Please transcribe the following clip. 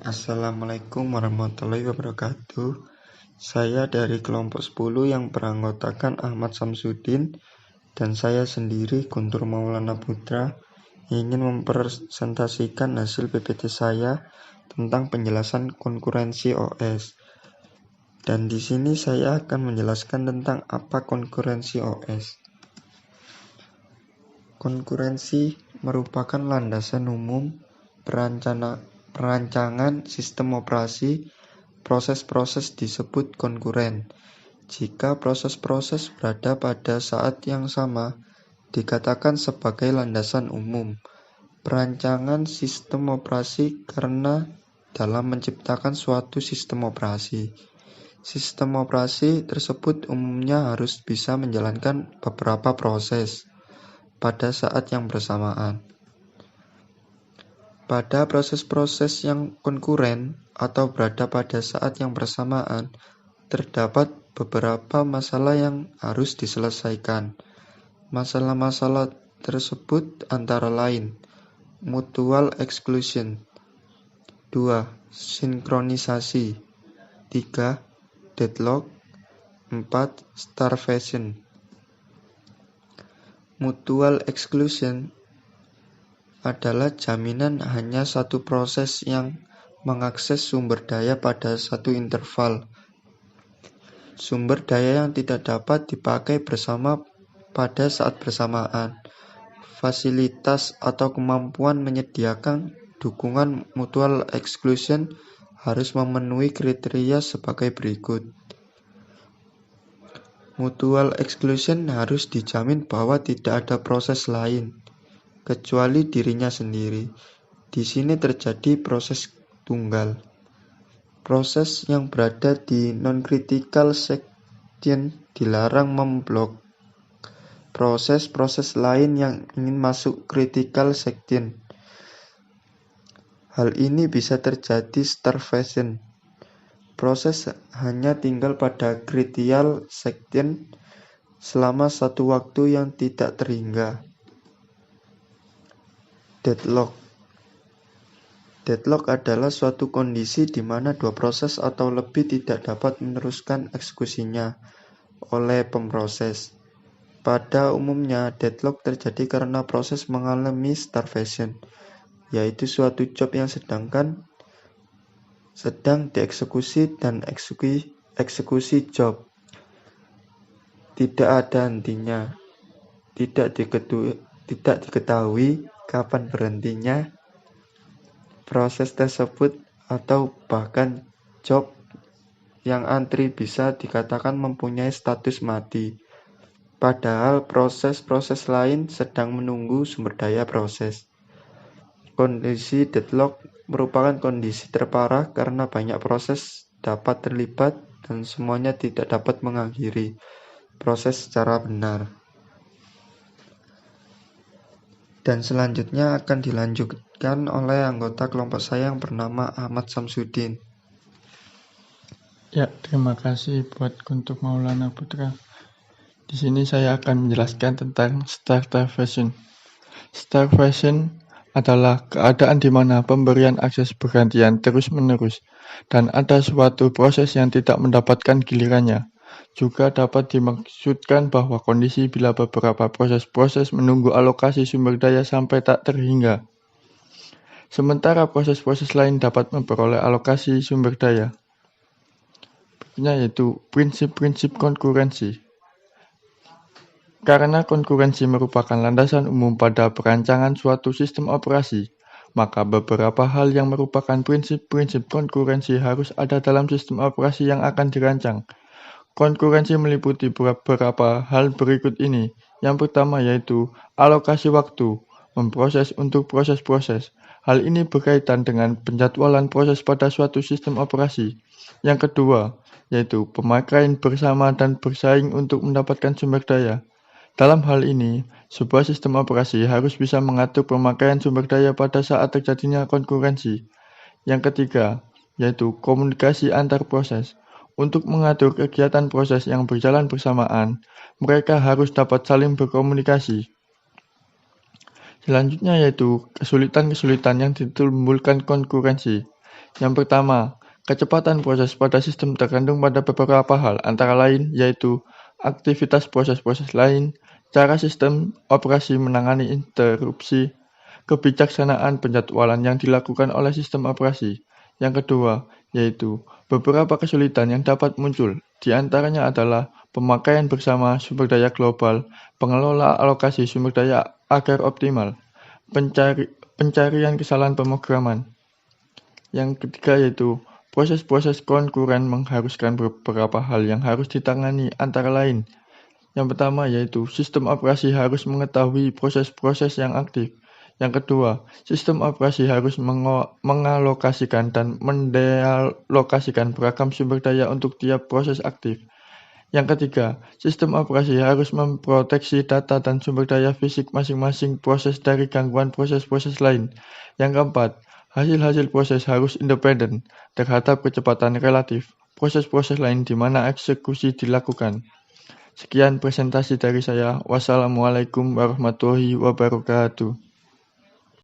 Assalamualaikum warahmatullahi wabarakatuh. Saya dari kelompok 10 yang beranggotakan Ahmad Samsudin dan saya sendiri Guntur Maulana Putra ingin mempresentasikan hasil PPT saya tentang penjelasan konkurensi OS. Dan di sini saya akan menjelaskan tentang apa konkurensi OS. Konkurensi merupakan landasan umum perancangan sistem operasi. Proses-proses disebut konkuren. Jika proses-proses berada pada saat yang sama, dikatakan sebagai landasan umum perancangan sistem operasi karena dalam menciptakan suatu sistem operasi. Sistem operasi tersebut umumnya harus bisa menjalankan beberapa proses pada saat yang bersamaan. Pada proses-proses yang konkuren atau berada pada saat yang bersamaan, terdapat beberapa masalah yang harus diselesaikan. Masalah-masalah tersebut antara lain: mutual exclusion, 2. Sinkronisasi, 3. Deadlock, 4. Starvation. Mutual exclusion adalah jaminan hanya satu proses yang mengakses sumber daya pada satu interval. Sumber daya yang tidak dapat dipakai bersama pada saat bersamaan. Fasilitas atau kemampuan menyediakan dukungan mutual exclusion harus memenuhi kriteria sebagai berikut. Mutual exclusion harus dijamin bahwa tidak ada proses lain kecuali dirinya sendiri. Di sini terjadi proses tunggal. Proses yang berada di non-critical section dilarang memblok proses-proses lain yang ingin masuk critical section. Hal ini bisa terjadi starvation. Proses hanya tinggal pada critical section selama satu waktu yang tidak terhingga. Deadlock. Deadlock adalah suatu kondisi di mana dua proses atau lebih tidak dapat meneruskan eksekusinya oleh pemproses. Pada umumnya, deadlock terjadi karena proses mengalami starvation, yaitu suatu job yang sedang dieksekusi dan eksekusi job tidak ada hentinya, tidak diketahui kapan berhentinya proses tersebut, atau bahkan job yang antri bisa dikatakan mempunyai status mati, padahal proses-proses lain sedang menunggu sumber daya proses. Kondisi deadlock merupakan kondisi terparah karena banyak proses dapat terlibat dan semuanya tidak dapat mengakhiri proses secara benar. Dan selanjutnya akan dilanjutkan oleh anggota kelompok saya yang bernama Ahmad Samsudin. Ya, terima kasih buat Guntur Maulana Putra. Di sini saya akan menjelaskan tentang starvation. Starvation adalah keadaan di mana pemberian akses bergantian terus-menerus dan ada suatu proses yang tidak mendapatkan gilirannya. Juga dapat dimaksudkan bahwa kondisi bila beberapa proses-proses menunggu alokasi sumber daya sampai tak terhingga. Sementara proses-proses lain dapat memperoleh alokasi sumber daya. Berikutnya yaitu prinsip-prinsip konkurensi. Karena konkurensi merupakan landasan umum pada perancangan suatu sistem operasi, maka beberapa hal yang merupakan prinsip-prinsip konkurensi harus ada dalam sistem operasi yang akan dirancang. Konkurensi meliputi beberapa hal berikut ini. Yang pertama yaitu alokasi waktu, memproses untuk proses-proses. Hal ini berkaitan dengan penjadwalan proses pada suatu sistem operasi. Yang kedua yaitu pemakaian bersama dan bersaing untuk mendapatkan sumber daya. Dalam hal ini, sebuah sistem operasi harus bisa mengatur pemakaian sumber daya pada saat terjadinya konkurensi. Yang ketiga yaitu komunikasi antar proses. Untuk mengatur kegiatan proses yang berjalan bersamaan, mereka harus dapat saling berkomunikasi. Selanjutnya yaitu kesulitan-kesulitan yang ditimbulkan konkurensi. Yang pertama, kecepatan proses pada sistem tergantung pada beberapa hal, antara lain yaitu aktivitas proses-proses lain, cara sistem operasi menangani interupsi, kebijaksanaan penjadwalan yang dilakukan oleh sistem operasi. Yang kedua, yaitu beberapa kesulitan yang dapat muncul. Di antaranya adalah pemakaian bersama sumber daya global, pengelola alokasi sumber daya agar optimal, pencarian kesalahan pemrograman. Yang ketiga yaitu proses-proses konkuren mengharuskan beberapa hal yang harus ditangani, antara lain. Yang pertama yaitu sistem operasi harus mengetahui proses-proses yang aktif. Yang kedua, sistem operasi harus mengalokasikan dan mendealokasikan beragam sumber daya untuk tiap proses aktif. Yang ketiga, sistem operasi harus memproteksi data dan sumber daya fisik masing-masing proses dari gangguan proses-proses lain. Yang keempat, hasil-hasil proses harus independen terhadap kecepatan relatif proses-proses lain di mana eksekusi dilakukan. Sekian presentasi dari saya. Wassalamualaikum warahmatullahi wabarakatuh.